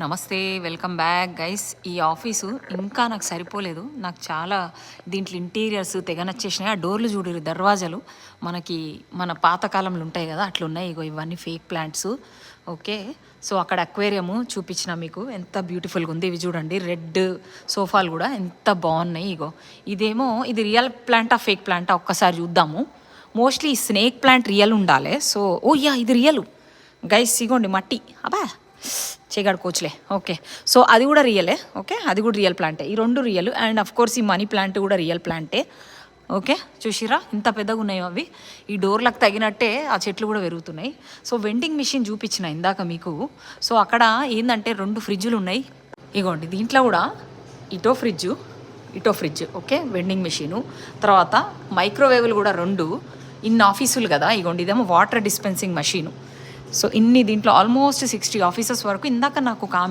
నమస్తే, welcome back guys. ఈ office ఇంకా నాకు సరిపోలేదు. నాకు చాలా దీంట్లో ఇంటీరియర్స్ తెగ నచ్చేసినాయి. ఆ డోర్లు చూడరు, దర్వాజాలు మనకి మన పాతకాలంలో ఉంటాయి కదా, అట్లున్నాయి. ఇగో ఇవన్నీ ఫేక్ ప్లాంట్స్. ఓకే, సో అక్కడ అక్వేరియము చూపించిన మీకు, ఎంత బ్యూటిఫుల్గా ఉంది. ఇవి చూడండి, రెడ్ సోఫాలు కూడా ఎంత బాగున్నాయి. ఇగో ఇదేమో, ఇది రియల్ ప్లాంటా ఫేక్ ప్లాంటా ఒక్కసారి చూద్దాము. మోస్ట్లీ ఈ స్నేక్ ప్లాంట్ రియల్ ఉండాలి. సో ఓ యా, ఇది రియల్ గైస్. ఇగోండి మట్టి, అబ్బా చేయగడుకోవచ్చులే. ఓకే, సో అది కూడా రియలే. ఓకే, అది కూడా రియల్ ప్లాంటే. ఈ రెండు రియల్. అండ్ అఫ్ కోర్స్ ఈ మనీ ప్లాంట్ కూడా రియల్ ప్లాంటే. ఓకే, చూసిరా ఇంత పెద్దగా ఉన్నాయి అవి. ఈ డోర్లకు తగినట్టే ఆ చెట్లు కూడా పెరుగుతున్నాయి. సో వెండింగ్ మిషన్ చూపించిన ఇందాక మీకు. సో అక్కడ ఏంటంటే 2 ఫ్రిడ్జులు ఉన్నాయి. ఇగోండి దీంట్లో కూడా ఇటో ఫ్రిడ్జ్. ఓకే, వెండింగ్ మిషను, తర్వాత మైక్రోవేవ్లు కూడా 2. ఇన్ని ఆఫీసులు కదా. ఇగోండి ఇదేమో వాటర్ డిస్పెన్సింగ్ మషీను. సో ఇన్ని దీంట్లో ఆల్మోస్ట్ 60 ఆఫీసెస్ వరకు. ఇందాక నాకు ఒక